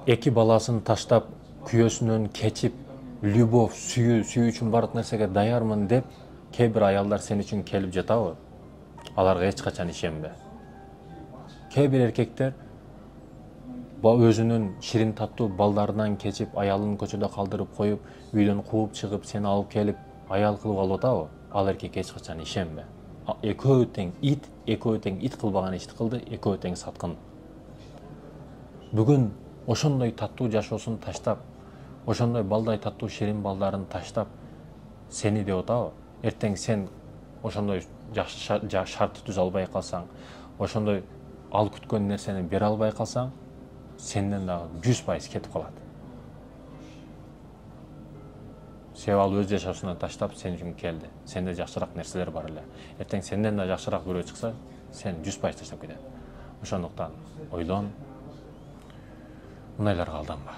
эки баласын таштап, күйөөсүнөн кечип, любовь, сүйүү үчүн бардык нерсеге даярмын деп, кээ бир аялдар сен үчүн келип жатабы? Аларга эч качан ишенбе. Кээ бир эркектер өзүнүн ширин таттуу балдарынан кечип, аялын көчөдө калтырып коюп, үйдөн кууп чыгып, сени алып келип, аял кылып алып атабы? Ал эркекке эч качан ишенбе. Экөө тең ит кылбаган ишти кылды, экөө тең саткын. Бүгүн ошондой таттуу жашоосун таштап, ошондой балдай таттуу ширин балдарын таштап, сени деп атабы? Эртең сен ошондой шартты түзө албай калсаң, ошондой ал күткөн нерсени бере албай калсаң, сенден дагы 100% кетип калат. Себеби ал өз жашоосуна таштап сен үчүн келди. Сенде жакшыраак нерселер бар эле. Эртең сенден да жакшыраак бирөө чыкса, сен 100% таштап кетет. Ошондуктан ойлон, мындайларга алданба.